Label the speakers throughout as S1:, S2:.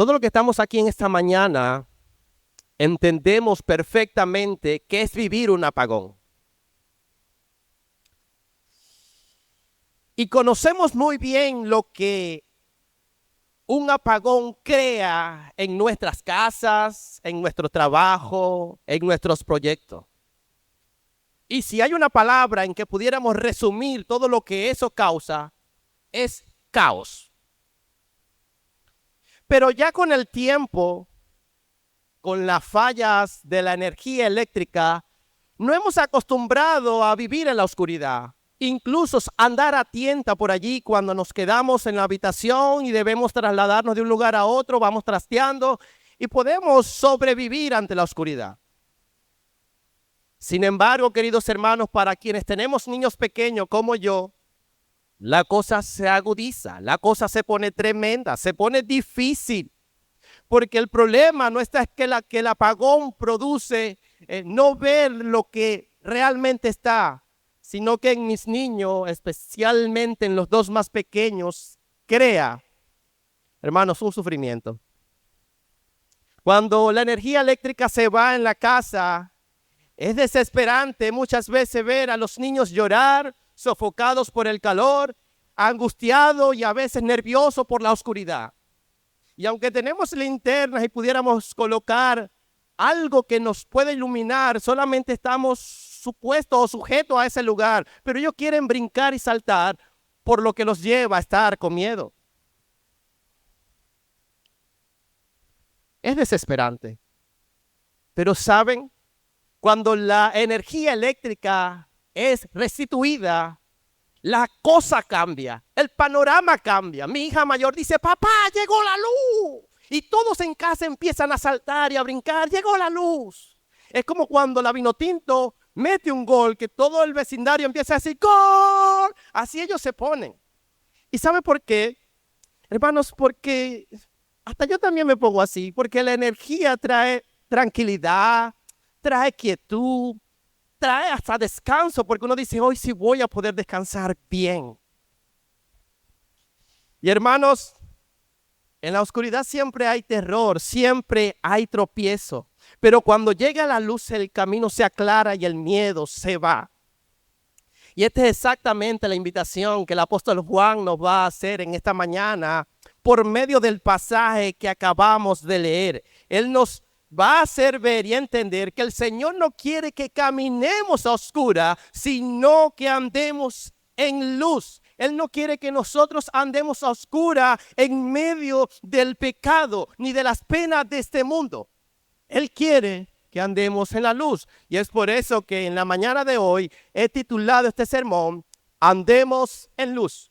S1: Todo lo que estamos aquí en esta mañana entendemos perfectamente qué es vivir un apagón. Y conocemos muy bien lo que un apagón crea en nuestras casas, en nuestro trabajo, en nuestros proyectos. Y si hay una palabra en que pudiéramos resumir todo lo que eso causa, es caos. Pero ya con el tiempo, con las fallas de la energía eléctrica, no hemos acostumbrado a vivir en la oscuridad. Incluso andar a tienta por allí cuando nos quedamos en la habitación y debemos trasladarnos de un lugar a otro, vamos trasteando y podemos sobrevivir ante la oscuridad. Sin embargo, queridos hermanos, para quienes tenemos niños pequeños como yo, la cosa se agudiza, la cosa se pone tremenda, se pone difícil. Porque el problema no está que el apagón produce no ver lo que realmente está, sino que en mis niños, especialmente en los dos más pequeños, crea, hermanos, un sufrimiento. Cuando la energía eléctrica se va en la casa, es desesperante muchas veces ver a los niños llorar, sofocados por el calor, angustiados y a veces nerviosos por la oscuridad. Y aunque tenemos linternas y pudiéramos colocar algo que nos pueda iluminar, solamente estamos supuestos o sujetos a ese lugar. Pero ellos quieren brincar y saltar, por lo que los lleva a estar con miedo. Es desesperante. Pero ¿saben? Cuando la energía eléctrica es restituida, la cosa cambia, el panorama cambia. Mi hija mayor dice, papá, llegó la luz. Y todos en casa empiezan a saltar y a brincar, llegó la luz. Es como cuando la Vinotinto mete un gol, que todo el vecindario empieza a decir, ¡gol! Así ellos se ponen. ¿Y sabe por qué? Hermanos, porque hasta yo también me pongo así, porque la energía trae tranquilidad, trae quietud, trae hasta descanso, porque uno dice, hoy sí voy a poder descansar bien. Y hermanos, en la oscuridad siempre hay terror, siempre hay tropiezo, pero cuando llega la luz el camino se aclara y el miedo se va. Y esta es exactamente la invitación que el apóstol Juan nos va a hacer en esta mañana por medio del pasaje que acabamos de leer. Él nos va a hacer ver y entender que el Señor no quiere que caminemos a oscuras, sino que andemos en luz. Él no quiere que nosotros andemos a oscuras en medio del pecado ni de las penas de este mundo. Él quiere que andemos en la luz. Y es por eso que en la mañana de hoy he titulado este sermón, Andemos en luz.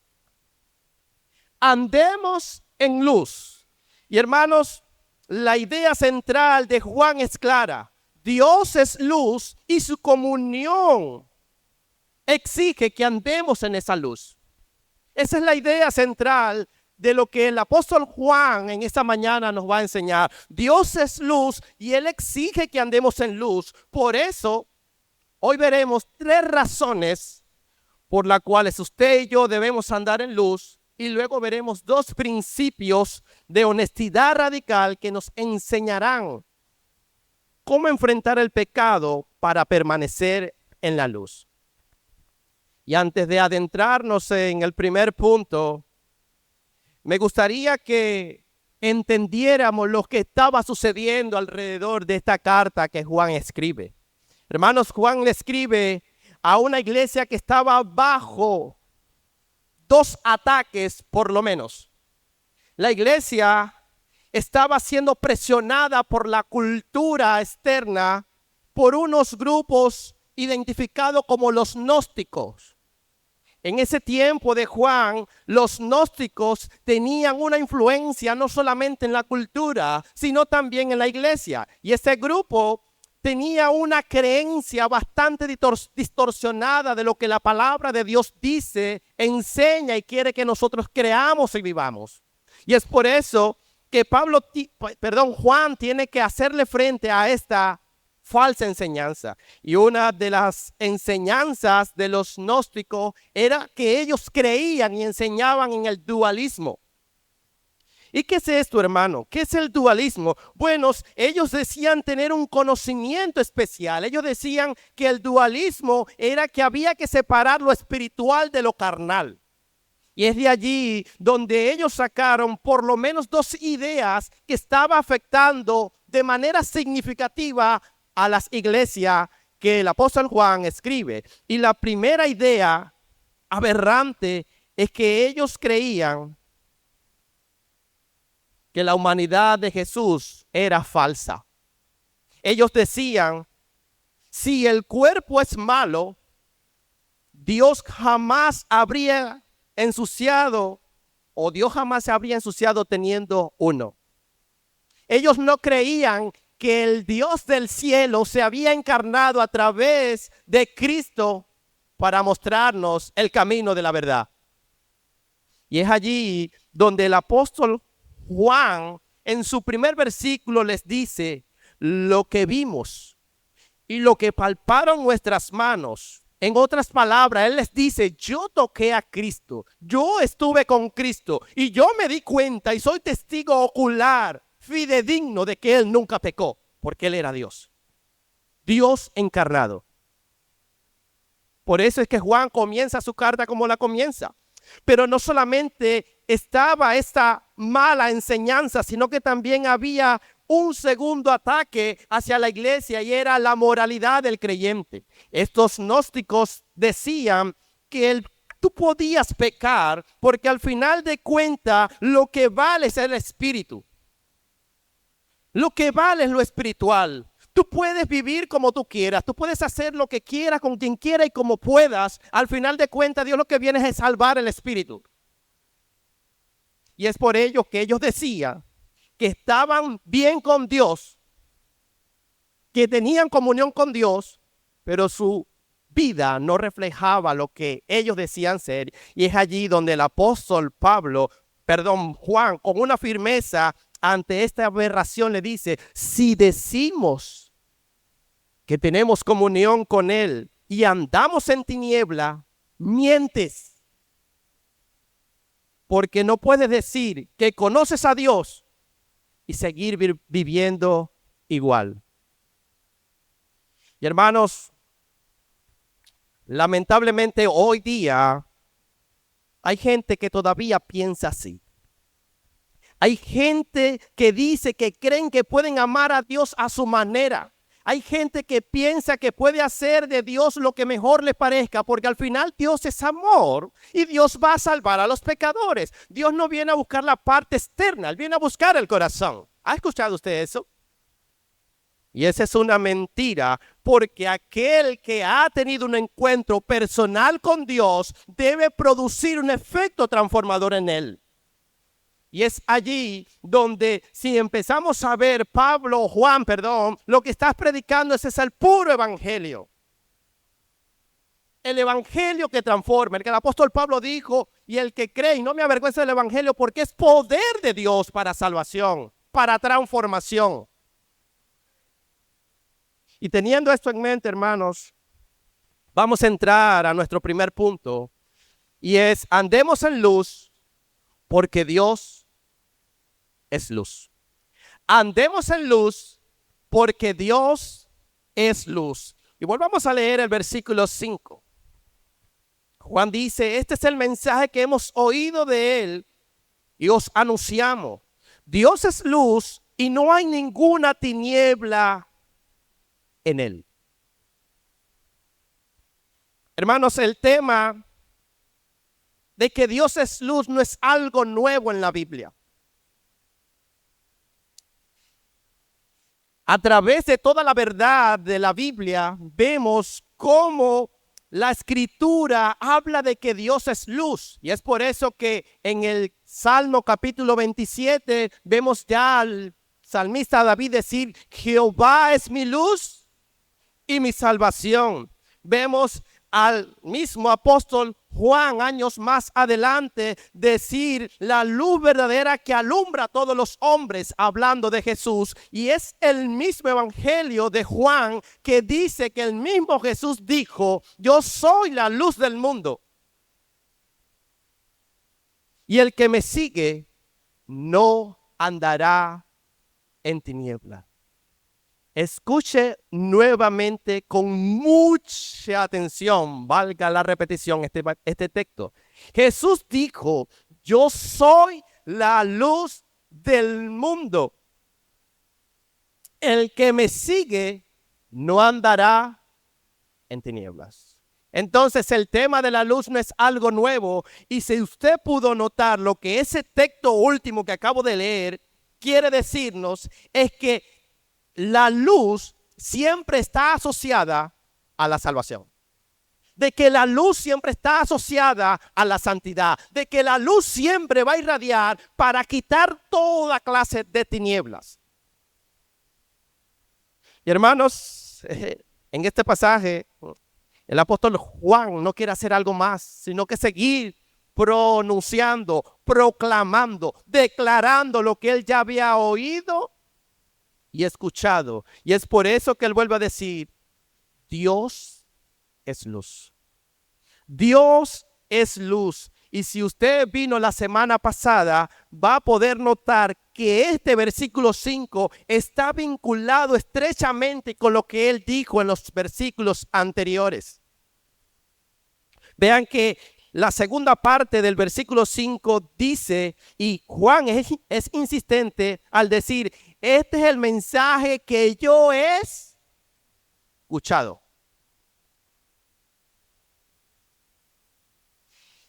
S1: Andemos en luz. Y hermanos, la idea central de Juan es clara. Dios es luz y su comunión exige que andemos en esa luz. Esa es la idea central de lo que el apóstol Juan en esta mañana nos va a enseñar. Dios es luz y Él exige que andemos en luz. Por eso, hoy veremos 3 razones por las cuales usted y yo debemos andar en luz. Y luego veremos 2 principios de honestidad radical que nos enseñarán cómo enfrentar el pecado para permanecer en la luz. Y antes de adentrarnos en el primer punto, me gustaría que entendiéramos lo que estaba sucediendo alrededor de esta carta que Juan escribe. Hermanos, Juan le escribe a una iglesia que estaba bajo 2 ataques por lo menos. La iglesia estaba siendo presionada por la cultura externa, por unos grupos identificados como los gnósticos. En ese tiempo de Juan, los gnósticos tenían una influencia no solamente en la cultura, sino también en la iglesia. Y ese grupo tenía una creencia bastante distorsionada de lo que la palabra de Dios dice, enseña y quiere que nosotros creamos y vivamos. Y es por eso que Juan tiene que hacerle frente a esta falsa enseñanza. Y una de las enseñanzas de los gnósticos era que ellos creían y enseñaban en el dualismo. ¿Y qué es esto, hermano? ¿Qué es el dualismo? Bueno, ellos decían tener un conocimiento especial. Ellos decían que el dualismo era que había que separar lo espiritual de lo carnal. Y es de allí donde ellos sacaron por lo menos dos ideas que estaban afectando de manera significativa a las iglesias que el apóstol Juan escribe. Y la primera idea aberrante es que ellos creían que la humanidad de Jesús era falsa. Ellos decían, si el cuerpo es malo, Dios jamás habría ensuciado, o Dios jamás se habría ensuciado teniendo uno. Ellos no creían que el Dios del cielo se había encarnado a través de Cristo para mostrarnos el camino de la verdad. Y es allí donde el apóstol Juan en su primer versículo les dice, lo que vimos y lo que palparon nuestras manos. En otras palabras, él les dice, yo toqué a Cristo, yo estuve con Cristo y yo me di cuenta y soy testigo ocular, fidedigno de que él nunca pecó, porque él era Dios. Dios encarnado. Por eso es que Juan comienza su carta como la comienza. Pero no solamente estaba esta mala enseñanza, sino que también había un segundo ataque hacia la iglesia y era la moralidad del creyente. Estos gnósticos decían que tú podías pecar porque al final de cuentas lo que vale es el espíritu. Lo que vale es lo espiritual. Tú puedes vivir como tú quieras, tú puedes hacer lo que quieras con quien quiera y como puedas. Al final de cuentas, Dios lo que viene es salvar el espíritu. Y es por ello que ellos decían que estaban bien con Dios, que tenían comunión con Dios, pero su vida no reflejaba lo que ellos decían ser. Y es allí donde el apóstol Juan, con una firmeza ante esta aberración le dice, si decimos que tenemos comunión con Él y andamos en tiniebla, mientes. Porque no puedes decir que conoces a Dios y seguir viviendo igual. Y hermanos, lamentablemente hoy día hay gente que todavía piensa así. Hay gente que dice que creen que pueden amar a Dios a su manera. Hay gente que piensa que puede hacer de Dios lo que mejor le parezca, porque al final Dios es amor y Dios va a salvar a los pecadores. Dios no viene a buscar la parte externa, Él viene a buscar el corazón. ¿Ha escuchado usted eso? Y esa es una mentira, porque aquel que ha tenido un encuentro personal con Dios debe producir un efecto transformador en él. Y es allí donde si empezamos a ver Juan, lo que estás predicando es el puro evangelio. El evangelio que transforma, el que el apóstol Pablo dijo, y el que cree, y no me avergüenza del evangelio porque es poder de Dios para salvación, para transformación. Y teniendo esto en mente, hermanos, vamos a entrar a nuestro primer punto, y es andemos en luz porque Dios es luz. Andemos en luz porque Dios es luz. Y volvamos a leer el versículo 5. Juan dice, este es el mensaje que hemos oído de él y os anunciamos. Dios es luz y no hay ninguna tiniebla en él. Hermanos, el tema de que Dios es luz no es algo nuevo en la Biblia. A través de toda la verdad de la Biblia, vemos cómo la Escritura habla de que Dios es luz. Y es por eso que en el Salmo capítulo 27 vemos ya al salmista David decir, Jehová es mi luz y mi salvación. Vemos al mismo apóstol Juan años más adelante decir la luz verdadera que alumbra a todos los hombres, hablando de Jesús. Y es el mismo evangelio de Juan que dice que el mismo Jesús dijo, yo soy la luz del mundo. Y el que me sigue no andará en tinieblas. Escuche nuevamente con mucha atención, valga la repetición, este texto. Jesús dijo, yo soy la luz del mundo. El que me sigue no andará en tinieblas. Entonces el tema de la luz no es algo nuevo. Y si usted pudo notar lo que ese texto último que acabo de leer quiere decirnos, es que la luz siempre está asociada a la salvación. De que la luz siempre está asociada a la santidad. De que la luz siempre va a irradiar para quitar toda clase de tinieblas. Y hermanos, en este pasaje, el apóstol Juan no quiere hacer algo más, sino que seguir pronunciando, proclamando, declarando lo que él ya había oído y escuchado. Y es por eso que él vuelve a decir, Dios es luz. Dios es luz. Y si usted vino la semana pasada, va a poder notar que este versículo 5 está vinculado estrechamente con lo que él dijo en los versículos anteriores. Vean que la segunda parte del versículo 5 dice, y Juan es insistente al decir, este es el mensaje que yo he escuchado.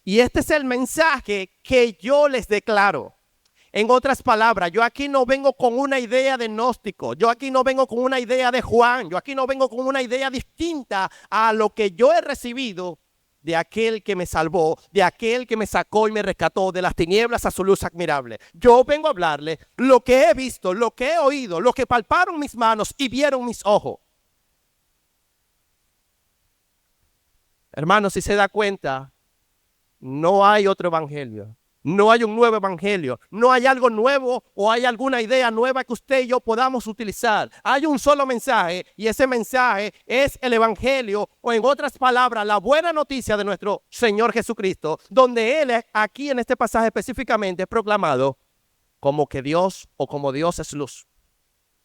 S1: Y este es el mensaje que yo les declaro. En otras palabras, yo aquí no vengo con una idea de gnóstico. Yo aquí no vengo con una idea de Juan. Yo aquí no vengo con una idea distinta a lo que yo he recibido de aquel que me salvó, de aquel que me sacó y me rescató de las tinieblas a su luz admirable. Yo vengo a hablarle lo que he visto, lo que he oído, lo que palparon mis manos y vieron mis ojos. Hermanos, si se da cuenta, no hay otro evangelio. No hay un nuevo evangelio. No hay algo nuevo o hay alguna idea nueva que usted y yo podamos utilizar. Hay un solo mensaje y ese mensaje es el evangelio, o en otras palabras, la buena noticia de nuestro Señor Jesucristo, donde Él aquí en este pasaje específicamente es proclamado como que Dios o como Dios es luz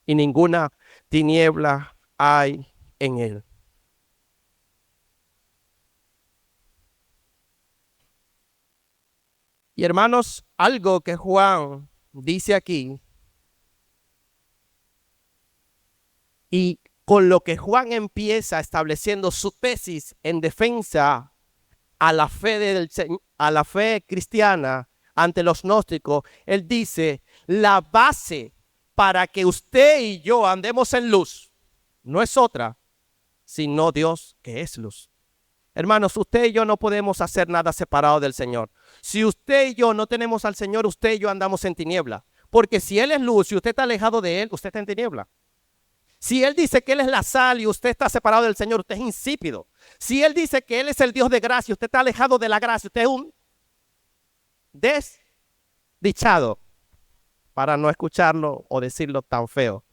S1: y ninguna tiniebla hay en Él. Y hermanos, algo que Juan dice aquí, y con lo que Juan empieza estableciendo su tesis en defensa a la fe cristiana ante los gnósticos, él dice, la base para que usted y yo andemos en luz no es otra, sino Dios que es luz. Hermanos, usted y yo no podemos hacer nada separado del Señor. Si usted y yo no tenemos al Señor, usted y yo andamos en tiniebla. Porque si Él es luz y usted está alejado de Él, usted está en tiniebla. Si Él dice que Él es la sal y usted está separado del Señor, usted es insípido. Si Él dice que Él es el Dios de gracia y usted está alejado de la gracia, usted es un desdichado, para no escucharlo o decirlo tan feo.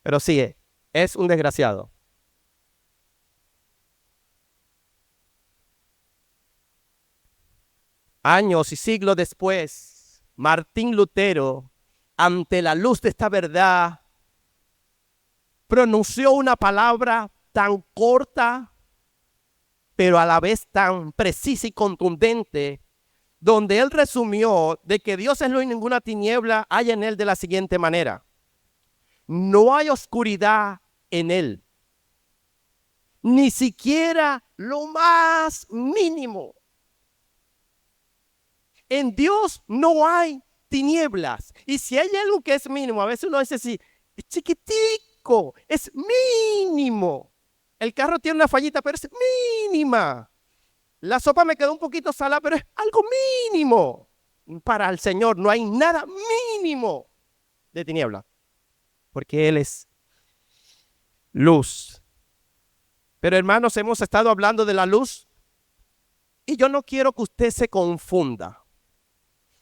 S1: Pero sí, es un desgraciado. Años y siglos después, Martín Lutero, ante la luz de esta verdad, pronunció una palabra tan corta, pero a la vez tan precisa y contundente, donde él resumió de que Dios es luz y ninguna tiniebla hay en Él de la siguiente manera. No hay oscuridad en Él, ni siquiera lo más mínimo. En Dios no hay tinieblas. Y si hay algo que es mínimo, a veces uno dice así, es chiquitico, es mínimo. El carro tiene una fallita, pero es mínima. La sopa me quedó un poquito salada, pero es algo mínimo. Para el Señor no hay nada mínimo de tiniebla, porque Él es luz. Pero hermanos, hemos estado hablando de la luz y yo no quiero que usted se confunda.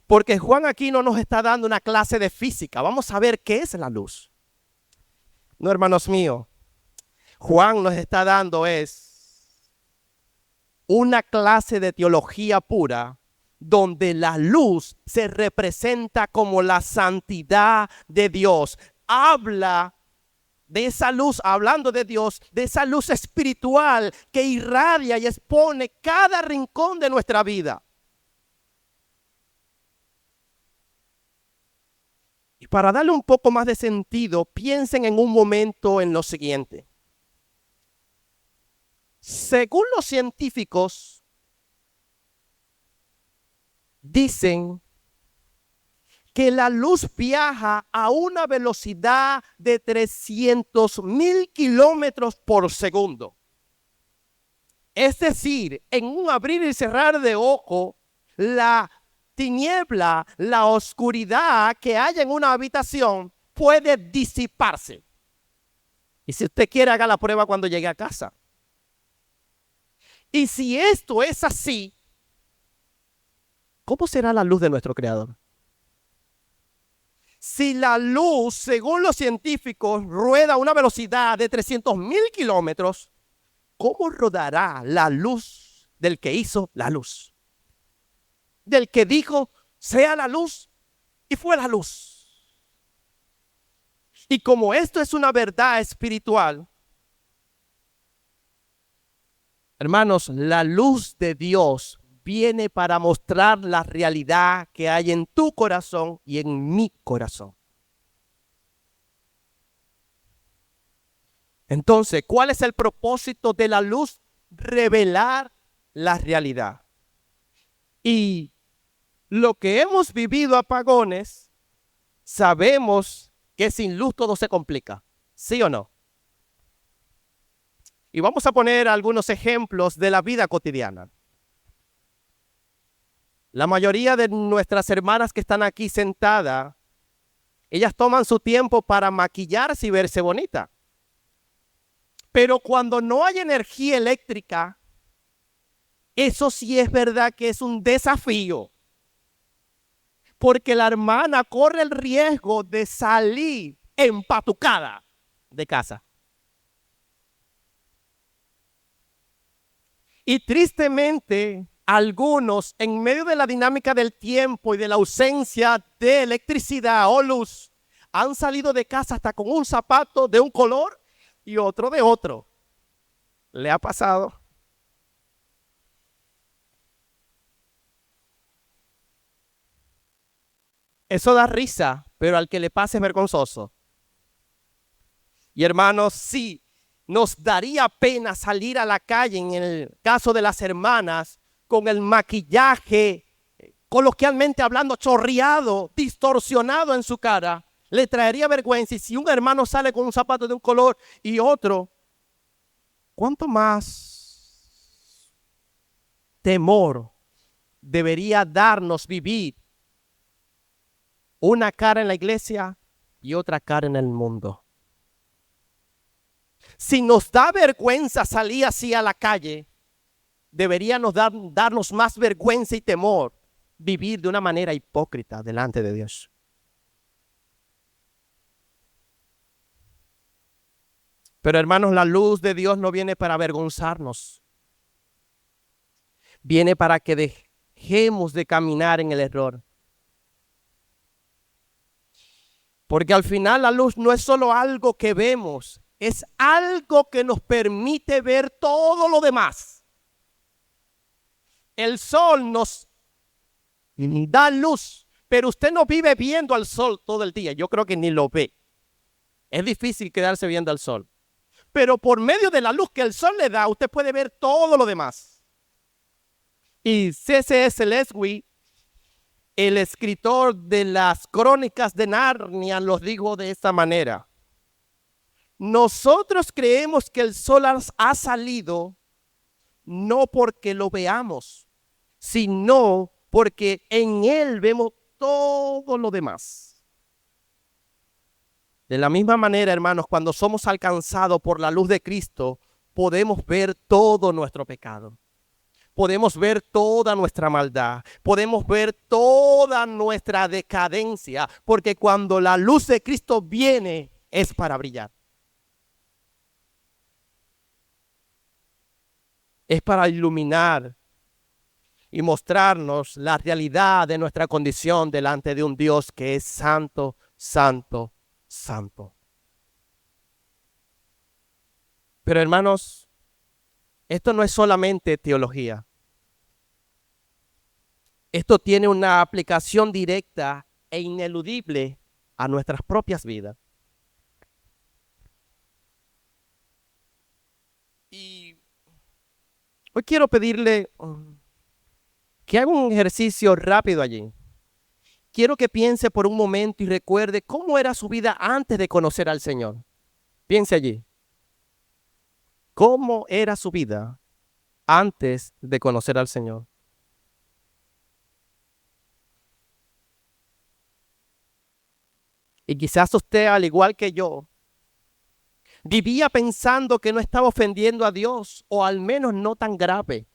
S1: Porque Juan aquí no nos está dando una clase de física. Vamos a ver qué es la luz. No, hermanos míos. Juan nos está dando es una clase de teología pura donde la luz se representa como la santidad de Dios. Habla de esa luz, hablando de Dios, de esa luz espiritual que irradia y expone cada rincón de nuestra vida. Y para darle un poco más de sentido, piensen en un momento en lo siguiente. Según los científicos, dicen que la luz viaja a una velocidad de 300,000 kilómetros por segundo. Es decir, en un abrir y cerrar de ojo, la tiniebla, la oscuridad que hay en una habitación puede disiparse. Y si usted quiere, haga la prueba cuando llegue a casa. Y si esto es así, ¿cómo será la luz de nuestro Creador? Si la luz, según los científicos, rueda a una velocidad de 300,000 kilómetros, ¿cómo rodará la luz del que hizo la luz? Del que dijo, sea la luz, y fue la luz. Y como esto es una verdad espiritual, hermanos, la luz de Dios viene para mostrar la realidad que hay en tu corazón y en mi corazón. Entonces, ¿cuál es el propósito de la luz? Revelar la realidad. Y lo que hemos vivido apagones, sabemos que sin luz todo se complica, ¿sí o no? Y vamos a poner algunos ejemplos de la vida cotidiana. La mayoría de nuestras hermanas que están aquí sentadas, ellas toman su tiempo para maquillarse y verse bonita. Pero cuando no hay energía eléctrica, eso sí es verdad que es un desafío. Porque la hermana corre el riesgo de salir empatucada de casa. Y tristemente, algunos, en medio de la dinámica del tiempo y de la ausencia de electricidad o luz, han salido de casa hasta con un zapato de un color y otro de otro. ¿Le ha pasado? Eso da risa, pero al que le pase es vergonzoso. Y hermanos, sí, nos daría pena salir a la calle, en el caso de las hermanas, con el maquillaje, coloquialmente hablando, chorreado, distorsionado en su cara. Le traería vergüenza. Y si un hermano sale con un zapato de un color y otro, ¿cuánto más temor debería darnos vivir una cara en la iglesia y otra cara en el mundo? Si nos da vergüenza salir así a la calle, deberíamos darnos más vergüenza y temor vivir de una manera hipócrita delante de Dios. Pero hermanos, la luz de Dios no viene para avergonzarnos. Viene para que dejemos de caminar en el error. Porque al final la luz no es solo algo que vemos, es algo que nos permite ver todo lo demás. El sol nos da luz, pero usted no vive viendo al sol todo el día. Yo creo que ni lo ve. Es difícil quedarse viendo al sol. Pero por medio de la luz que el sol le da, usted puede ver todo lo demás. Y C.S. Lewis, el escritor de las Crónicas de Narnia, los dijo de esta manera: nosotros creemos que el sol ha salido no porque lo veamos, sino porque en él vemos todo lo demás. De la misma manera, hermanos, cuando somos alcanzados por la luz de Cristo, podemos ver todo nuestro pecado. Podemos ver toda nuestra maldad, podemos ver toda nuestra decadencia, porque cuando la luz de Cristo viene, es para brillar. Es para iluminar. y mostrarnos la realidad de nuestra condición delante de un Dios que es santo, santo, santo. Pero hermanos, esto no es solamente teología. Esto tiene una aplicación directa e ineludible a nuestras propias vidas. Y hoy quiero pedirle que haga un ejercicio rápido allí. Quiero que piense por un momento y recuerde cómo era su vida antes de conocer al Señor. Piense allí. ¿Cómo era su vida antes de conocer al Señor? Y quizás usted, al igual que yo, vivía pensando que no estaba ofendiendo a Dios, o al menos no tan grave.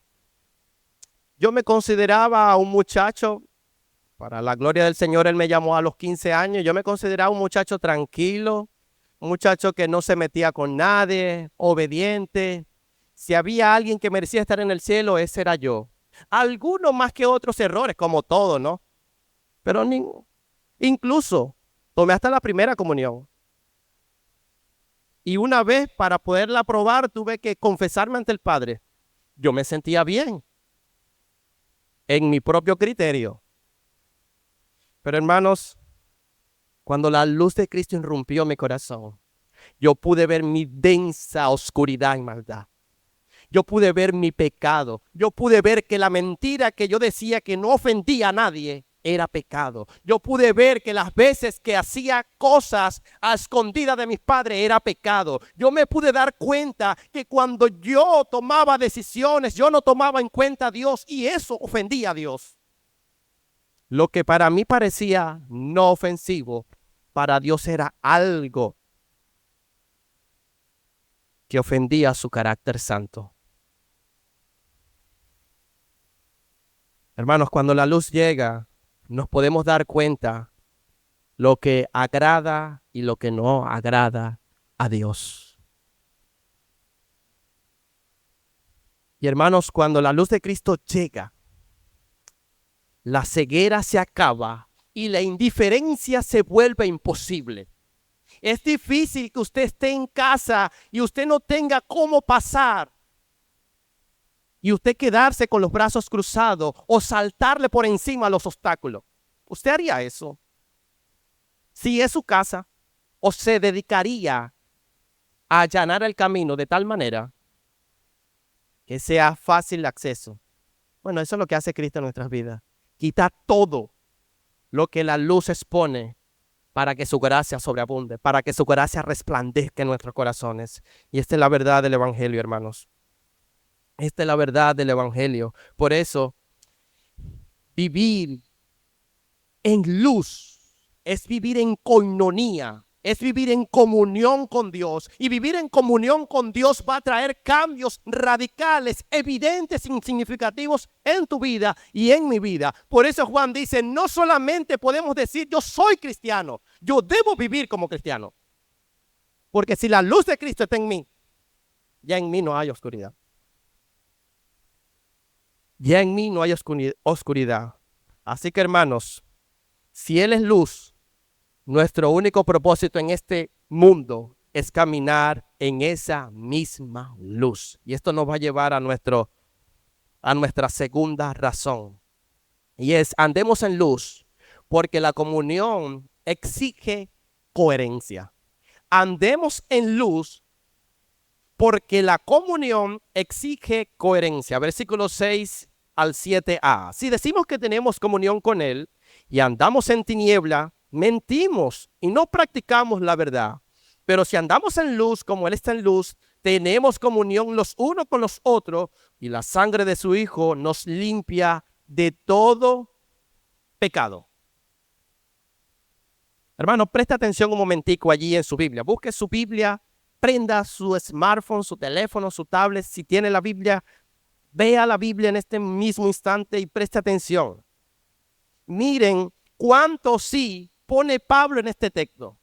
S1: Yo me consideraba un muchacho, para la gloria del Señor, Él me llamó a los 15 años, yo me consideraba un muchacho tranquilo, un muchacho que no se metía con nadie, obediente. Si había alguien que merecía estar en el cielo, ese era yo. Algunos más que otros errores, como todo, ¿no? Pero incluso tomé hasta la primera comunión. Y una vez, para poderla aprobar, tuve que confesarme ante el Padre. Yo me sentía bien en mi propio criterio. Pero hermanos, cuando la luz de Cristo irrumpió mi corazón, yo pude ver mi densa oscuridad y maldad. Yo pude ver mi pecado. Yo pude ver que la mentira que yo decía que no ofendía a nadie era pecado. Yo pude ver que las veces que hacía cosas a escondidas de mis padres era pecado. Yo me pude dar cuenta que cuando yo tomaba decisiones, yo no tomaba en cuenta a Dios y eso ofendía a Dios. Lo que para mí parecía no ofensivo, para Dios era algo que ofendía su carácter santo. Hermanos, cuando la luz llega, nos podemos dar cuenta lo que agrada y lo que no agrada a Dios. Y hermanos, cuando la luz de Cristo llega, la ceguera se acaba y la indiferencia se vuelve imposible. Es difícil que usted esté en casa y usted no tenga cómo pasar y usted quedarse con los brazos cruzados o saltarle por encima a los obstáculos. ¿Usted haría eso? Si es su casa, o se dedicaría a allanar el camino de tal manera que sea fácil el acceso. Bueno, eso es lo que hace Cristo en nuestras vidas. Quita todo lo que la luz expone para que su gracia sobreabunde, para que su gracia resplandezca en nuestros corazones. Y esta es la verdad del Evangelio, hermanos. Esta es la verdad del Evangelio. Por eso, vivir en luz es vivir en coinonía, es vivir en comunión con Dios. Y vivir en comunión con Dios va a traer cambios radicales, evidentes y significativos en tu vida y en mi vida. Por eso Juan dice, no solamente podemos decir yo soy cristiano, yo debo vivir como cristiano. Porque si la luz de Cristo está en mí, ya en mí no hay oscuridad. Ya en mí no hay oscuridad. Así que hermanos, si Él es luz, nuestro único propósito en este mundo es caminar en esa misma luz. Y esto nos va a llevar a nuestra segunda razón. Y es, andemos en luz, porque la comunión exige coherencia. Andemos en luz, porque la comunión exige coherencia. Versículos 6 al 7a. Si decimos que tenemos comunión con Él y andamos en tiniebla, mentimos y no practicamos la verdad. Pero si andamos en luz como Él está en luz, tenemos comunión los unos con los otros y la sangre de su Hijo nos limpia de todo pecado. Hermano, presta atención un momentico allí en su Biblia. Busque su Biblia, prenda su smartphone, su teléfono, su tablet. Si tiene la Biblia, vea la Biblia en este mismo instante y preste atención. Miren cuánto sí pone Pablo en este texto.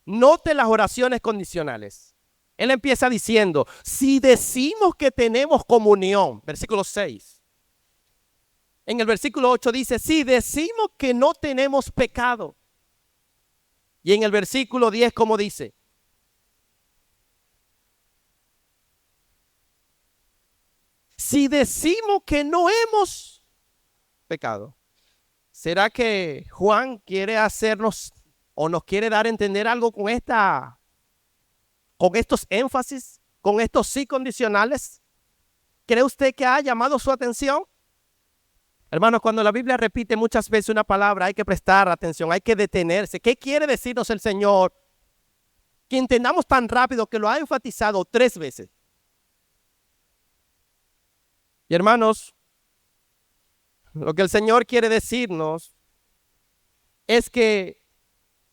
S1: Note las oraciones condicionales. Él empieza diciendo, si decimos que tenemos comunión, versículo 6, En el versículo 8 dice, si decimos que no tenemos pecado. Y en el versículo 10, ¿cómo dice? Si decimos que no hemos pecado. ¿Será que Juan quiere hacernos o nos quiere dar a entender algo con estos énfasis, con estos sí condicionales? ¿Cree usted que ha llamado su atención? Hermanos, cuando la Biblia repite muchas veces una palabra, hay que prestar atención, hay que detenerse. ¿Qué quiere decirnos el Señor? Que entendamos tan rápido que lo ha enfatizado 3 veces. Y hermanos, lo que el Señor quiere decirnos es que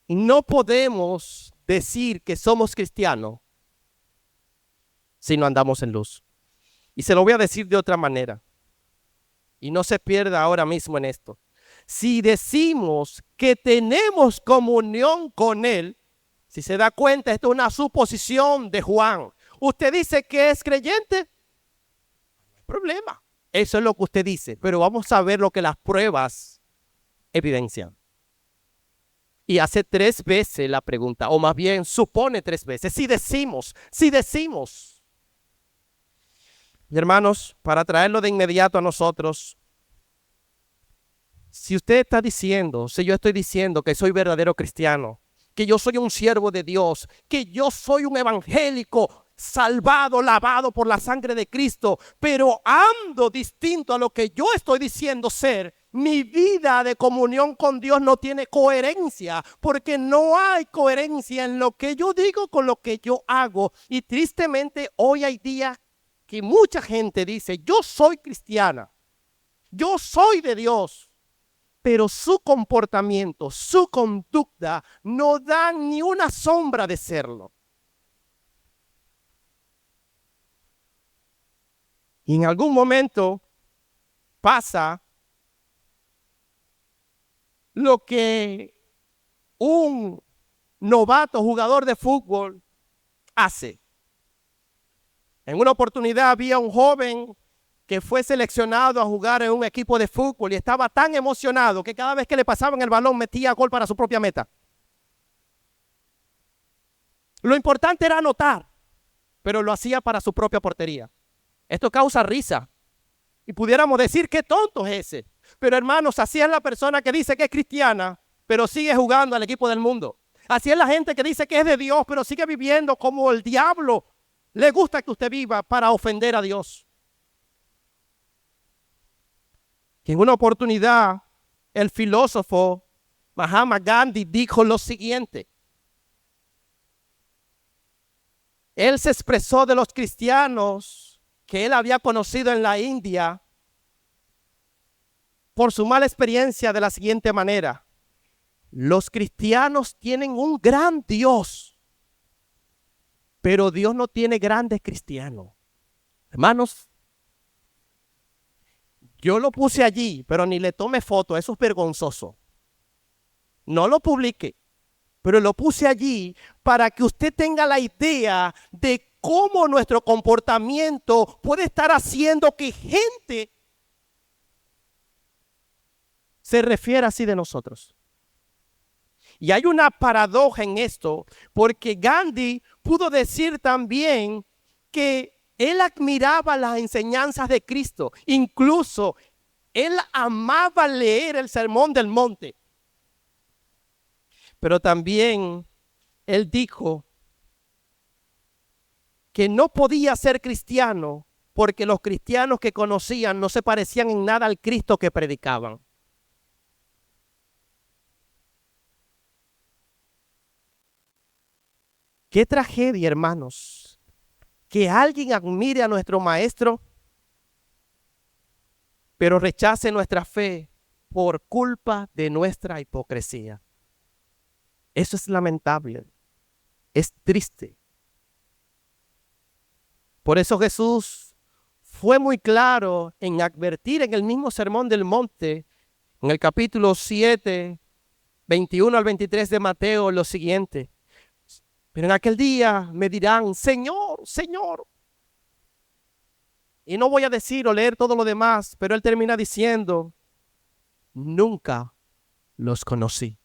S1: no podemos decir que somos cristianos si no andamos en luz. Y se lo voy a decir de otra manera. Y no se pierda ahora mismo en esto. Si decimos que tenemos comunión con Él, si se da cuenta, esto es una suposición de Juan. Usted dice que es creyente, no hay problema. Eso es lo que usted dice, pero vamos a ver lo que las pruebas evidencian. Y hace 3 veces la pregunta, o más bien supone 3 veces. Si decimos. Y hermanos, para traerlo de inmediato a nosotros, si usted está diciendo, si yo estoy diciendo que soy verdadero cristiano, que yo soy un siervo de Dios, que yo soy un evangélico salvado, lavado por la sangre de Cristo, pero ando distinto a lo que yo estoy diciendo ser, mi vida de comunión con Dios no tiene coherencia, porque no hay coherencia en lo que yo digo con lo que yo hago. Y tristemente hoy hay días que mucha gente dice, yo soy cristiana, yo soy de Dios, pero su comportamiento, su conducta no dan ni una sombra de serlo. Y en algún momento pasa lo que un novato jugador de fútbol hace. En una oportunidad había un joven que fue seleccionado a jugar en un equipo de fútbol y estaba tan emocionado que cada vez que le pasaban el balón metía gol para su propia meta. Lo importante era anotar, pero lo hacía para su propia portería. Esto causa risa y pudiéramos decir qué tonto es ese. Pero hermanos, así es la persona que dice que es cristiana, pero sigue jugando al equipo del mundo. Así es la gente que dice que es de Dios, pero sigue viviendo como el diablo le gusta que usted viva para ofender a Dios. Y en una oportunidad, el filósofo Mahatma Gandhi dijo lo siguiente. Él se expresó de los cristianos que él había conocido en la India por su mala experiencia de la siguiente manera. Los cristianos tienen un gran Dios, pero Dios no tiene grandes cristianos. Hermanos, yo lo puse allí, pero ni le tome foto, eso es vergonzoso. No lo publique, pero lo puse allí para que usted tenga la idea de cómo nuestro comportamiento puede estar haciendo que gente se refiera así de nosotros. Y hay una paradoja en esto, porque Gandhi pudo decir también que él admiraba las enseñanzas de Cristo. Incluso él amaba leer el Sermón del Monte. Pero también él dijo que no podía ser cristiano porque los cristianos que conocían no se parecían en nada al Cristo que predicaban. Qué tragedia, hermanos, que alguien admire a nuestro maestro, pero rechace nuestra fe por culpa de nuestra hipocresía. Eso es lamentable, es triste. Por eso Jesús fue muy claro en advertir en el mismo Sermón del Monte, en el capítulo 7, 21 al 23 de Mateo, lo siguiente. Pero en aquel día me dirán, Señor, Señor. Y no voy a decir o leer todo lo demás, pero él termina diciendo, nunca los conocí.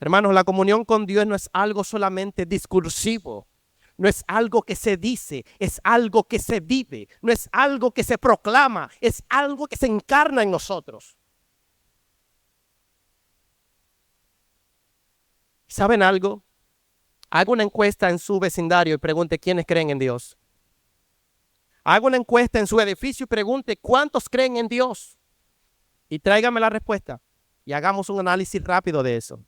S1: Hermanos, la comunión con Dios no es algo solamente discursivo, no es algo que se dice, es algo que se vive, no es algo que se proclama, es algo que se encarna en nosotros. ¿Saben algo? Haga una encuesta en su vecindario y pregunte quiénes creen en Dios. Haga una encuesta en su edificio y pregunte cuántos creen en Dios. Y tráigame la respuesta y hagamos un análisis rápido de eso.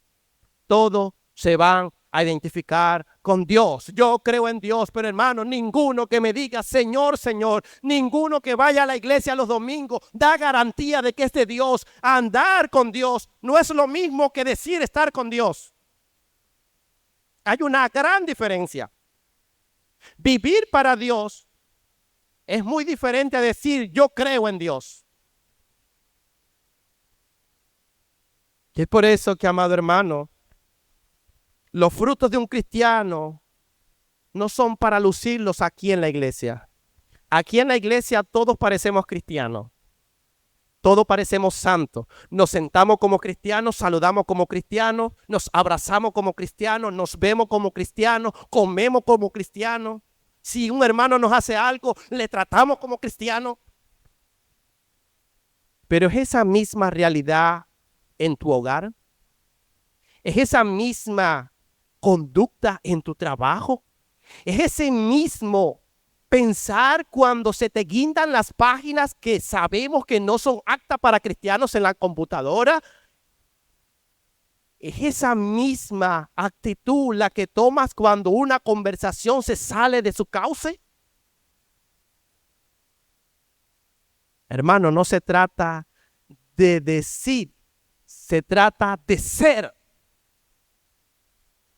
S1: Todos se van a identificar con Dios. Yo creo en Dios, pero hermano, ninguno que me diga Señor, Señor, ninguno que vaya a la iglesia los domingos da garantía de que es de Dios. Andar con Dios no es lo mismo que decir estar con Dios. Hay una gran diferencia. Vivir para Dios es muy diferente a decir yo creo en Dios. Y es por eso que, amado hermano, los frutos de un cristiano no son para lucirlos aquí en la iglesia. Aquí en la iglesia todos parecemos cristianos. Todos parecemos santos. Nos sentamos como cristianos, saludamos como cristianos, nos abrazamos como cristianos, nos vemos como cristianos, comemos como cristianos. Si un hermano nos hace algo, le tratamos como cristianos. Pero es esa misma realidad en tu hogar. Es esa misma conducta en tu trabajo. Es ese mismo pensar cuando se te guindan las páginas que sabemos que no son aptas para cristianos en la computadora. Es esa misma actitud la que tomas cuando una conversación se sale de su cauce. Hermano, no se trata de decir, se trata de ser.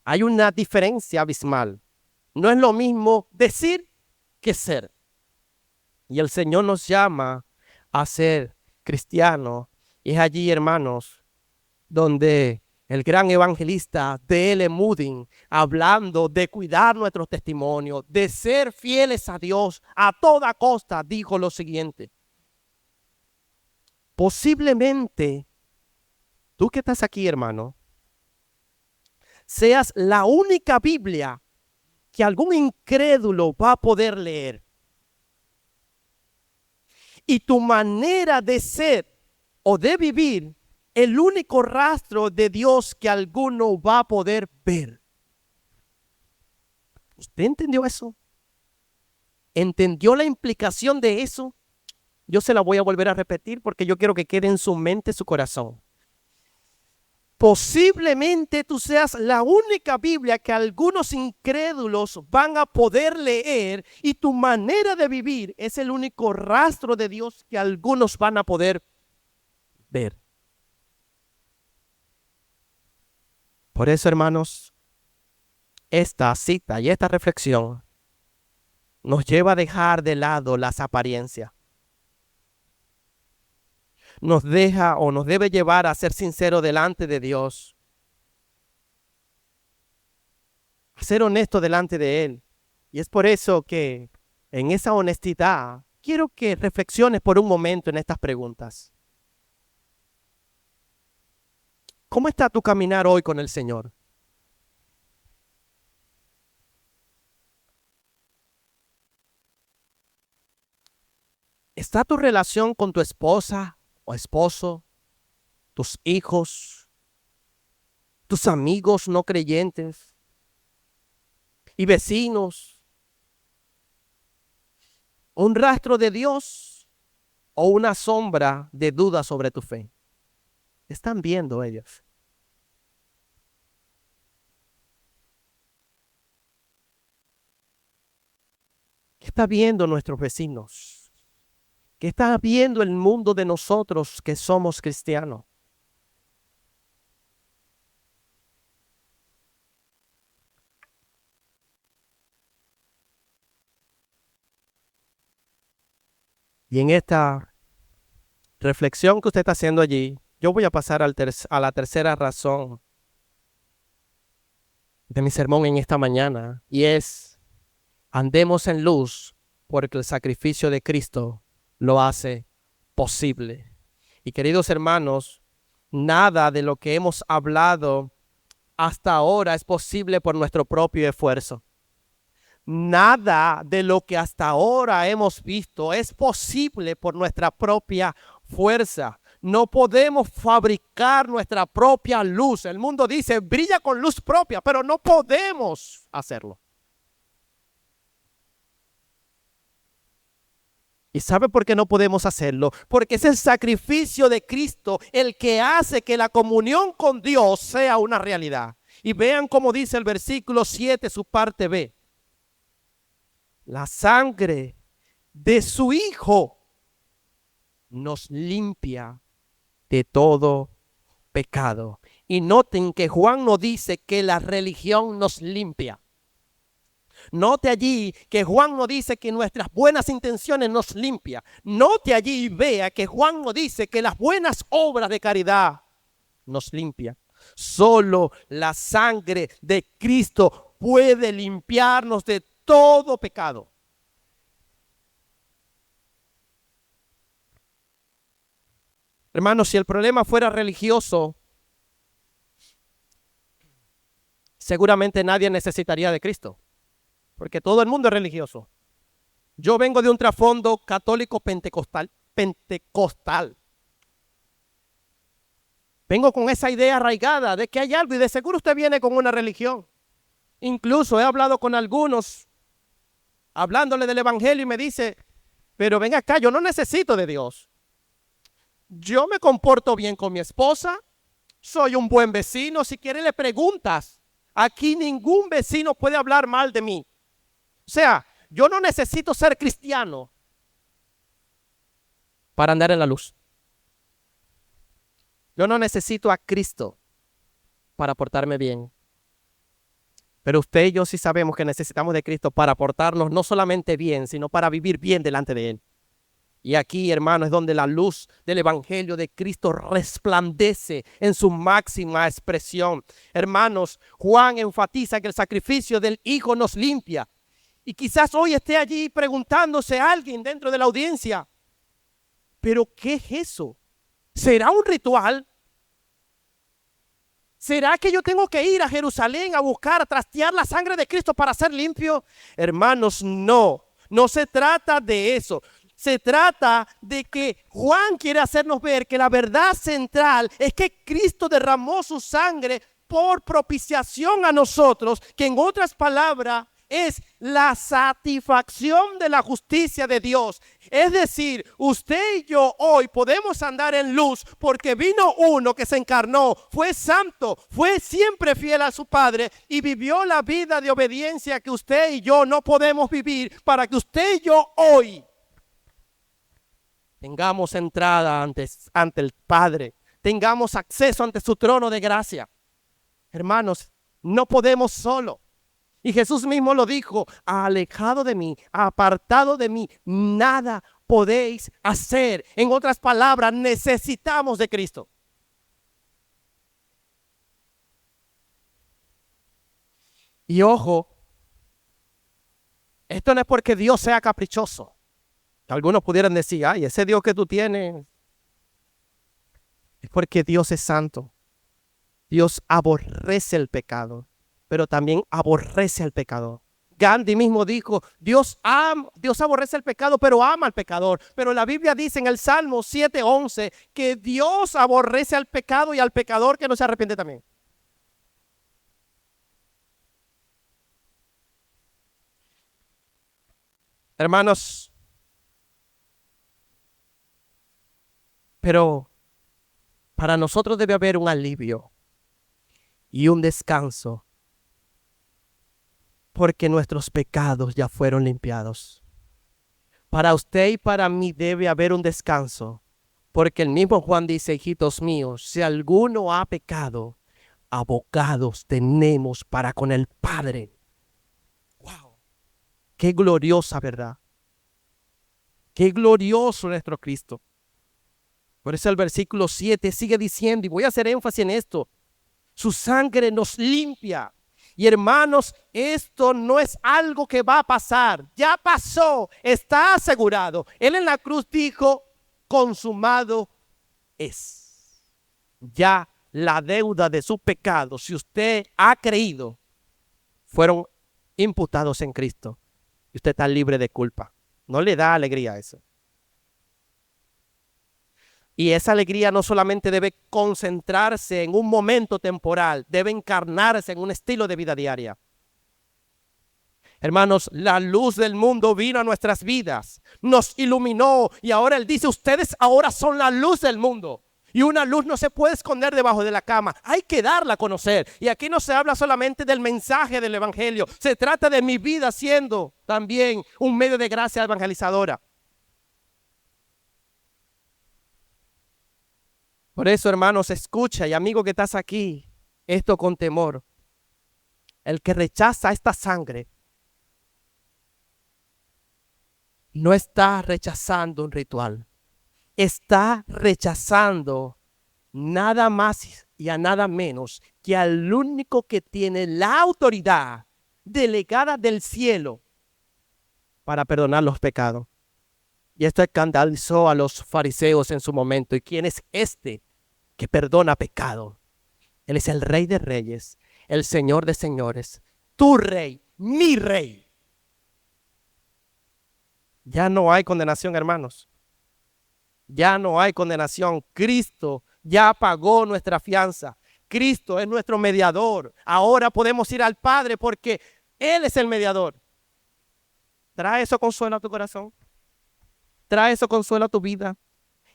S1: Hay una diferencia abismal. No es lo mismo decir que ser. Y el Señor nos llama a ser cristianos. Y es allí, hermanos, donde el gran evangelista D.L. Moody, hablando de cuidar nuestro testimonio, de ser fieles a Dios a toda costa, dijo lo siguiente. Posiblemente, tú que estás aquí, hermano, seas la única Biblia que algún incrédulo va a poder leer. Y tu manera de ser o de vivir, el único rastro de Dios que alguno va a poder ver. ¿Usted entendió eso? ¿Entendió la implicación de eso? Yo se la voy a volver a repetir porque yo quiero que quede en su mente, su corazón. Posiblemente tú seas la única Biblia que algunos incrédulos van a poder leer y tu manera de vivir es el único rastro de Dios que algunos van a poder ver. Por eso, hermanos, esta cita y esta reflexión nos lleva a dejar de lado las apariencias. Nos deja o nos debe llevar a ser sinceros delante de Dios. A ser honesto delante de Él. Y es por eso que en esa honestidad quiero que reflexiones por un momento en estas preguntas. ¿Cómo está tu caminar hoy con el Señor? ¿Está tu relación con tu esposa o esposo, tus hijos, tus amigos no creyentes y vecinos, un rastro de Dios o una sombra de duda sobre tu fe? Están viendo ellos. ¿Qué está viendo nuestros vecinos? ¿Qué está viendo el mundo de nosotros que somos cristianos? Y en esta reflexión que usted está haciendo allí, yo voy a pasar a la tercera razón de mi sermón en esta mañana, y es: andemos en luz porque el sacrificio de Cristo lo hace posible. Y queridos hermanos, nada de lo que hemos hablado hasta ahora es posible por nuestro propio esfuerzo. Nada de lo que hasta ahora hemos visto es posible por nuestra propia fuerza. No podemos fabricar nuestra propia luz. El mundo dice, brilla con luz propia, pero no podemos hacerlo. ¿Y sabe por qué no podemos hacerlo? Porque es el sacrificio de Cristo el que hace que la comunión con Dios sea una realidad. Y vean cómo dice el versículo 7, su parte B. La sangre de su Hijo nos limpia de todo pecado. Y noten que Juan no dice que la religión nos limpia. Note allí que Juan no dice que nuestras buenas intenciones nos limpia. Note allí y vea que Juan no dice que las buenas obras de caridad nos limpia. Solo la sangre de Cristo puede limpiarnos de todo pecado. Hermanos, si el problema fuera religioso, seguramente nadie necesitaría de Cristo, porque todo el mundo es religioso. Yo vengo de un trasfondo católico pentecostal. Vengo con esa idea arraigada de que hay algo y de seguro usted viene con una religión. Incluso he hablado con algunos, hablándole del evangelio y me dice, pero ven acá, yo no necesito de Dios. Yo me comporto bien con mi esposa, soy un buen vecino, si quiere le preguntas. Aquí ningún vecino puede hablar mal de mí. O sea, yo no necesito ser cristiano para andar en la luz. Yo no necesito a Cristo para portarme bien. Pero usted y yo sí sabemos que necesitamos de Cristo para portarnos no solamente bien, sino para vivir bien delante de Él. Y aquí, hermano, es donde la luz del Evangelio de Cristo resplandece en su máxima expresión. Hermanos, Juan enfatiza que el sacrificio del Hijo nos limpia. Y quizás hoy esté allí preguntándose a alguien dentro de la audiencia, ¿pero qué es eso? ¿Será un ritual? ¿Será que yo tengo que ir a Jerusalén a buscar, a trastear la sangre de Cristo para ser limpio? Hermanos, no se trata de eso. Se trata de que Juan quiere hacernos ver que la verdad central es que Cristo derramó su sangre por propiciación a nosotros, que en otras palabras es la satisfacción de la justicia de Dios. Es decir, usted y yo hoy podemos andar en luz porque vino uno que se encarnó, fue santo, fue siempre fiel a su Padre y vivió la vida de obediencia que usted y yo no podemos vivir, para que usted y yo hoy tengamos entrada ante el Padre, tengamos acceso ante su trono de gracia. Hermanos, no podemos solo. Y Jesús mismo lo dijo, alejado de mí, apartado de mí, nada podéis hacer. En otras palabras, necesitamos de Cristo. Y ojo, esto no es porque Dios sea caprichoso. Algunos pudieran decir, ay, ese Dios que tú tienes, es porque Dios es santo. Dios aborrece el pecado, pero también aborrece al pecador. Gandhi mismo dijo, Dios aborrece el pecado, pero ama al pecador. Pero la Biblia dice en el Salmo 7:11 que Dios aborrece al pecado y al pecador que no se arrepiente también. Hermanos, pero para nosotros debe haber un alivio y un descanso, porque nuestros pecados ya fueron limpiados. Para usted y para mí debe haber un descanso, porque el mismo Juan dice, hijitos míos, si alguno ha pecado, abogados tenemos para con el Padre. ¡Wow! ¡Qué gloriosa verdad! ¡Qué glorioso nuestro Cristo! Por eso el versículo 7 sigue diciendo, y voy a hacer énfasis en esto, su sangre nos limpia. Y hermanos, esto no es algo que va a pasar, ya pasó, está asegurado. Él en la cruz dijo, consumado es. Ya la deuda de sus pecados, si usted ha creído, fueron imputados en Cristo. Y usted está libre de culpa. ¿No le da alegría eso? Y esa alegría no solamente debe concentrarse en un momento temporal, debe encarnarse en un estilo de vida diaria. Hermanos, la luz del mundo vino a nuestras vidas, nos iluminó y ahora Él dice, ustedes ahora son la luz del mundo. Y una luz no se puede esconder debajo de la cama, hay que darla a conocer. Y aquí no se habla solamente del mensaje del evangelio, se trata de mi vida siendo también un medio de gracia evangelizadora. Por eso, hermanos, escucha y amigo que estás aquí, esto con temor. El que rechaza esta sangre no está rechazando un ritual, está rechazando nada más y a nada menos que al único que tiene la autoridad delegada del cielo para perdonar los pecados. Y esto escandalizó a los fariseos en su momento. ¿Y quién es este que perdona pecado? Él es el Rey de Reyes, el Señor de Señores, tu Rey, mi Rey. Ya no hay condenación, hermanos. Ya no hay condenación. Cristo ya pagó nuestra fianza. Cristo es nuestro mediador. Ahora podemos ir al Padre porque Él es el mediador. ¿Trae eso consuelo a tu corazón? ¿Trae eso consuelo a tu vida?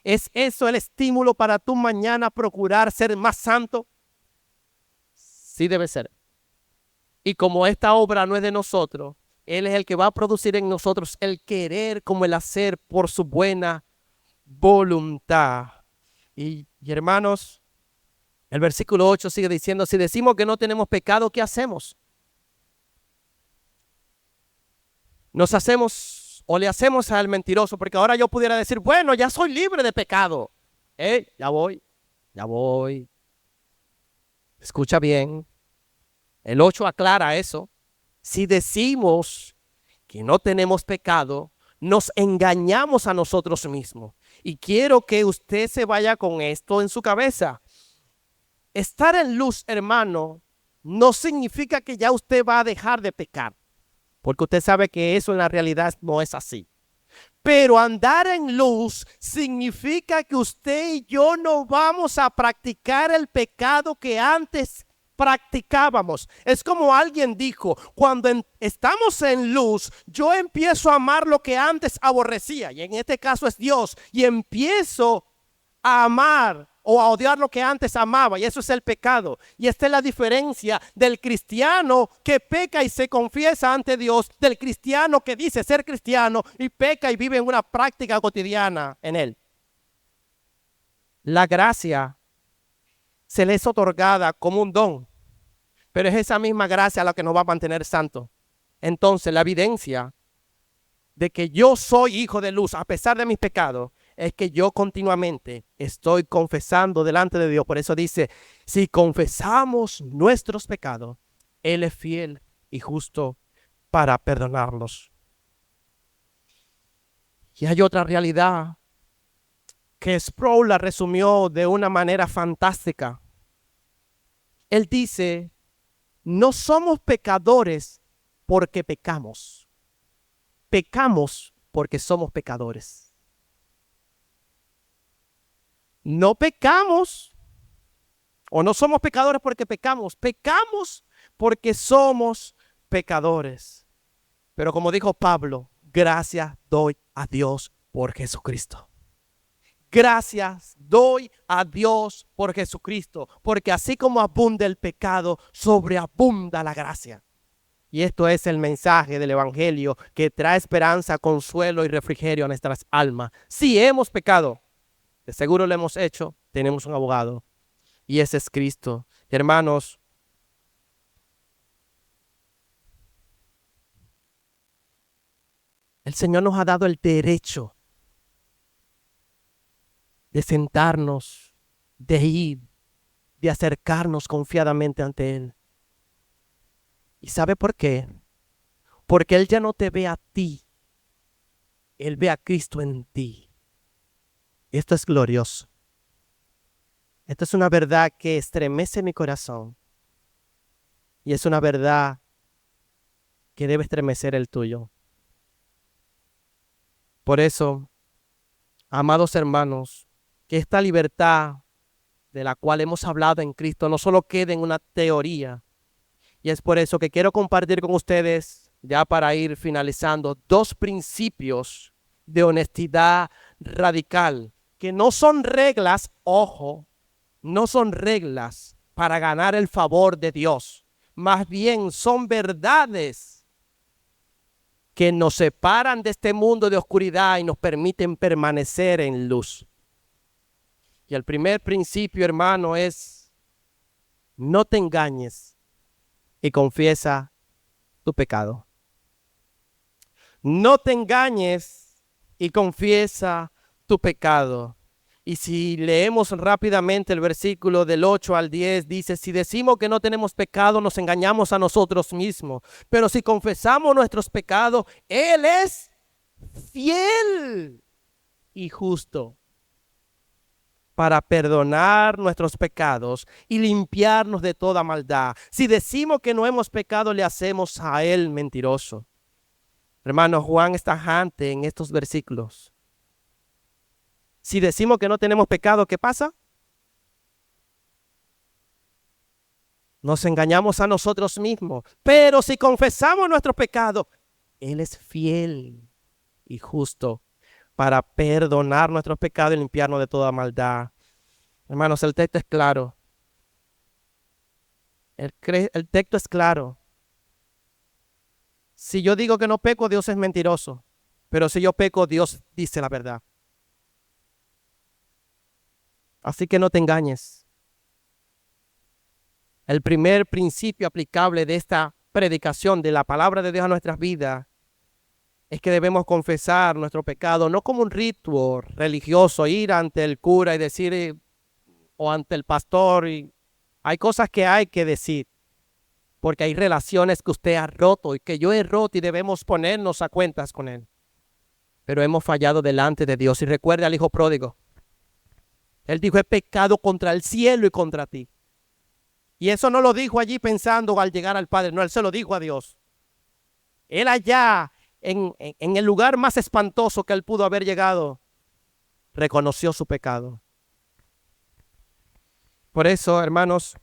S1: ¿Es eso el estímulo para tu mañana procurar ser más santo? Sí debe ser. Y como esta obra no es de nosotros, Él es el que va a producir en nosotros el querer como el hacer por su buena voluntad. Y hermanos, el versículo 8 sigue diciendo, si decimos que no tenemos pecado, ¿qué hacemos? Nos hacemos o le hacemos al mentiroso, porque ahora yo pudiera decir, bueno, ya soy libre de pecado. Ya voy. Escucha bien. El 8 aclara eso. Si decimos que no tenemos pecado, nos engañamos a nosotros mismos. Y quiero que usted se vaya con esto en su cabeza. Estar en luz, hermano, no significa que ya usted va a dejar de pecar, porque usted sabe que eso en la realidad no es así. Pero andar en luz significa que usted y yo no vamos a practicar el pecado que antes practicábamos. Es como alguien dijo, cuando estamos en luz, yo empiezo a amar lo que antes aborrecía, y en este caso es Dios, y empiezo a amar o a odiar lo que antes amaba, y eso es el pecado. Y esta es la diferencia del cristiano que peca y se confiesa ante Dios, del cristiano que dice ser cristiano y peca y vive en una práctica cotidiana en él. La gracia se le es otorgada como un don, pero es esa misma gracia la que nos va a mantener santos. Entonces, la evidencia de que yo soy hijo de luz a pesar de mis pecados es que yo continuamente estoy confesando delante de Dios. Por eso dice, si confesamos nuestros pecados, Él es fiel y justo para perdonarlos. Y hay otra realidad que Sproul la resumió de una manera fantástica. Él dice, no somos pecadores porque pecamos. Pecamos porque somos pecadores. No pecamos o no somos pecadores porque pecamos. Pecamos porque somos pecadores. Pero como dijo Pablo, gracias doy a Dios por Jesucristo. Gracias doy a Dios por Jesucristo, porque así como abunda el pecado, sobreabunda la gracia. Y esto es el mensaje del evangelio que trae esperanza, consuelo y refrigerio a nuestras almas. Si hemos pecado, de seguro lo hemos hecho, tenemos un abogado y ese es Cristo. Hermanos, el Señor nos ha dado el derecho de sentarnos, de ir, de acercarnos confiadamente ante Él. ¿Y sabe por qué? Porque Él ya no te ve a ti, Él ve a Cristo en ti. Esto es glorioso. Esto es una verdad que estremece mi corazón y es una verdad que debe estremecer el tuyo. Por eso, amados hermanos, que esta libertad de la cual hemos hablado en Cristo no solo quede en una teoría. Y es por eso que quiero compartir con ustedes, ya para ir finalizando, 2 principios de honestidad radical, que no son reglas, ojo, no son reglas para ganar el favor de Dios. Más bien son verdades que nos separan de este mundo de oscuridad y nos permiten permanecer en luz. Y el primer principio, hermano, es: no te engañes y confiesa tu pecado. No te engañes y confiesa tu pecado. Y si leemos rápidamente el versículo del 8 al 10, dice: si decimos que no tenemos pecado, nos engañamos a nosotros mismos. Pero si confesamos nuestros pecados, Él es fiel y justo para perdonar nuestros pecados y limpiarnos de toda maldad. Si decimos que no hemos pecado, le hacemos a Él mentiroso. Hermano, Juan es tajante en estos versículos. Si decimos que no tenemos pecado, ¿qué pasa? Nos engañamos a nosotros mismos. Pero si confesamos nuestros pecados, Él es fiel y justo para perdonar nuestros pecados y limpiarnos de toda maldad. Hermanos, el texto es claro. El texto es claro. Si yo digo que no peco, Dios es mentiroso. Pero si yo peco, Dios dice la verdad. Así que no te engañes. El primer principio aplicable de esta predicación de la palabra de Dios a nuestras vidas es que debemos confesar nuestro pecado, no como un rito religioso, ir ante el cura y decir, o ante el pastor. Y hay cosas que hay que decir, porque hay relaciones que usted ha roto y que yo he roto y debemos ponernos a cuentas con Él. Pero hemos fallado delante de Dios. Y recuerde al hijo pródigo. Él dijo: he pecado contra el cielo y contra ti. Y eso no lo dijo allí pensando al llegar al Padre. No, Él se lo dijo a Dios. Él allá, en el lugar más espantoso que Él pudo haber llegado, reconoció su pecado. Por eso, hermanos,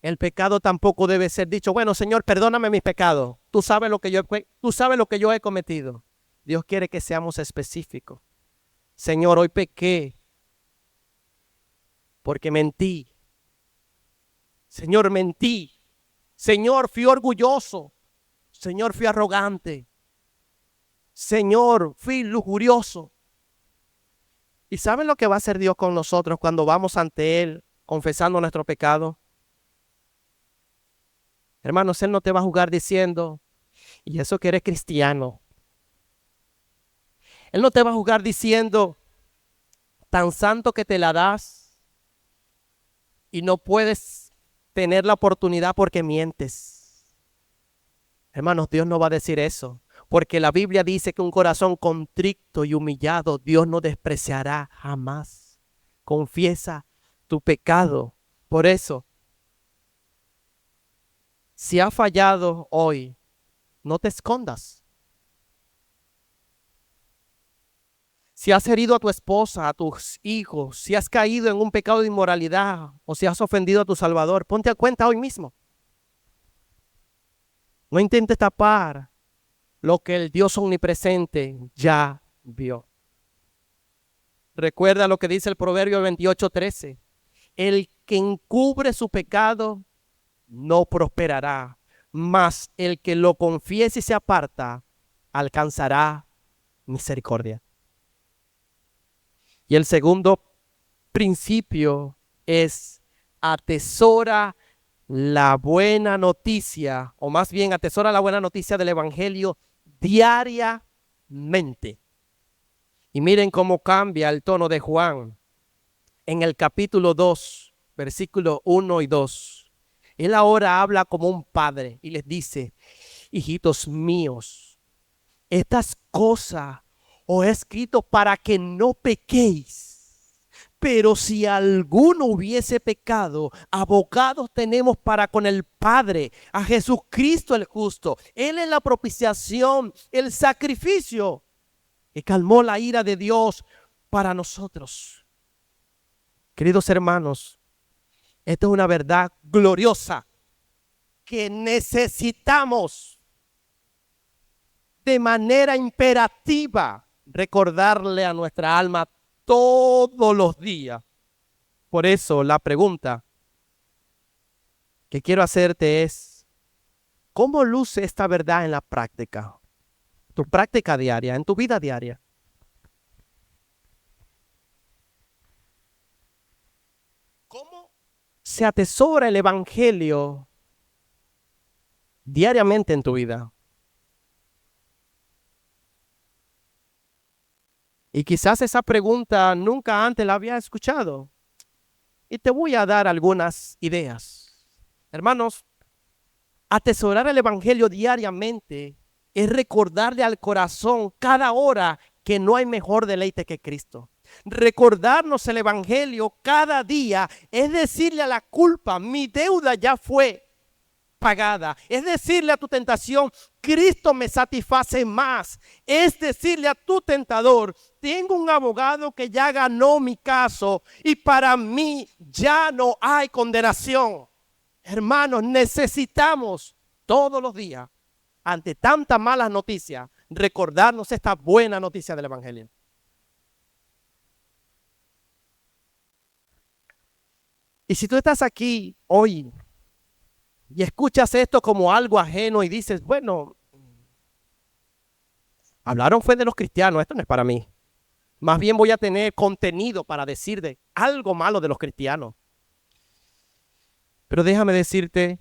S1: el pecado tampoco debe ser dicho: bueno, Señor, perdóname mis pecados. Tú sabes lo que yo he cometido. Dios quiere que seamos específicos. Señor, hoy pequé porque mentí. Señor, mentí. Señor, fui orgulloso. Señor, fui arrogante. Señor, fui lujurioso. ¿Y saben lo que va a hacer Dios con nosotros cuando vamos ante Él confesando nuestro pecado? Hermanos, Él no te va a juzgar diciendo: y eso que eres cristiano. Él no te va a juzgar diciendo: tan santo que te la das y no puedes tener la oportunidad porque mientes. Hermanos, Dios no va a decir eso, porque la Biblia dice que un corazón contrito y humillado Dios no despreciará jamás. Confiesa tu pecado. Por eso, si has fallado hoy, no te escondas. Si has herido a tu esposa, a tus hijos, si has caído en un pecado de inmoralidad o si has ofendido a tu Salvador, ponte a cuenta hoy mismo. No intentes tapar lo que el Dios omnipresente ya vio. Recuerda lo que dice el Proverbio 28:13. El que encubre su pecado no prosperará, mas el que lo confiese y se aparta alcanzará misericordia. Y el segundo principio es: atesora la buena noticia, o más bien atesora la buena noticia del Evangelio diariamente. Y miren cómo cambia el tono de Juan en el capítulo 2, versículos 1 y 2. Él ahora habla como un padre y les dice: hijitos míos, estas cosas os he escrito para que no pequéis. Pero si alguno hubiese pecado, abogados tenemos para con el Padre, a Jesucristo el justo. Él es la propiciación, el sacrificio que calmó la ira de Dios para nosotros. Queridos hermanos, esta es una verdad gloriosa que necesitamos de manera imperativa recordarle a nuestra alma todos los días. Por eso la pregunta que quiero hacerte es, ¿cómo luce esta verdad en la práctica? Tu práctica diaria, en tu vida diaria. ¿Cómo se atesora el evangelio diariamente en tu vida? Y quizás esa pregunta nunca antes la había escuchado. Y te voy a dar algunas ideas. Hermanos, atesorar el evangelio diariamente es recordarle al corazón cada hora que no hay mejor deleite que Cristo. Recordarnos el evangelio cada día es decirle a la culpa, mi deuda ya fue pagada. Es decirle a tu tentación, Cristo me satisface más. Es decirle a tu tentador, tengo un abogado que ya ganó mi caso y para mí ya no hay condenación. Hermanos, necesitamos todos los días, ante tantas malas noticias, recordarnos esta buena noticia del evangelio. Y si tú estás aquí hoy y escuchas esto como algo ajeno y dices, bueno, hablaron fue de los cristianos, esto no es para mí. Más bien voy a tener contenido para decir de algo malo de los cristianos. Pero déjame decirte,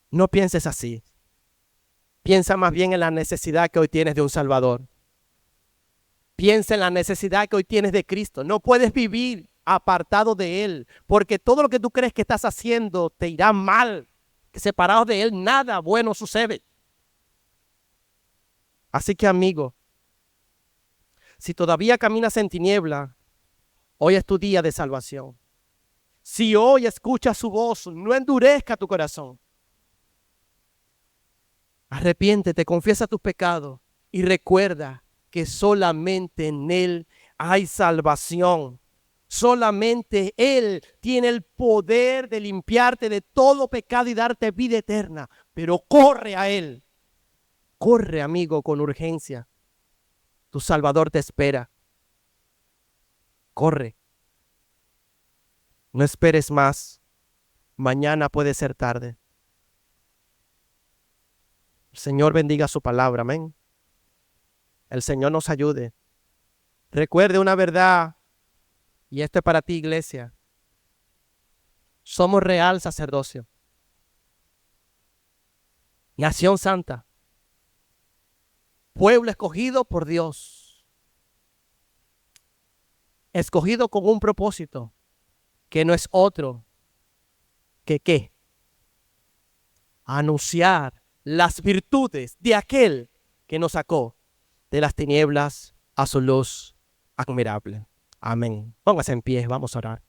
S1: no pienses así. Piensa más bien en la necesidad que hoy tienes de un Salvador. Piensa en la necesidad que hoy tienes de Cristo. No puedes vivir apartado de Él, porque todo lo que tú crees que estás haciendo te irá mal. Que separado de Él nada bueno sucede. Así que, amigo, si todavía caminas en tiniebla, hoy es tu día de salvación. Si hoy escuchas su voz, no endurezca tu corazón. Arrepiéntete, confiesa tus pecados y recuerda que solamente en Él hay salvación. Solamente Él tiene el poder de limpiarte de todo pecado y darte vida eterna. Pero corre a Él. Corre, amigo, con urgencia. Tu Salvador te espera. Corre. No esperes más. Mañana puede ser tarde. El Señor bendiga su palabra. Amén. El Señor nos ayude. Recuerde una verdad. Y esto es para ti, iglesia. Somos real sacerdocio. Nación santa. Pueblo escogido por Dios. Escogido con un propósito. Que no es otro. Que ¿qué? Anunciar las virtudes de aquel que nos sacó de las tinieblas a su luz admirable. Amén. Póngase en pie, vamos a orar.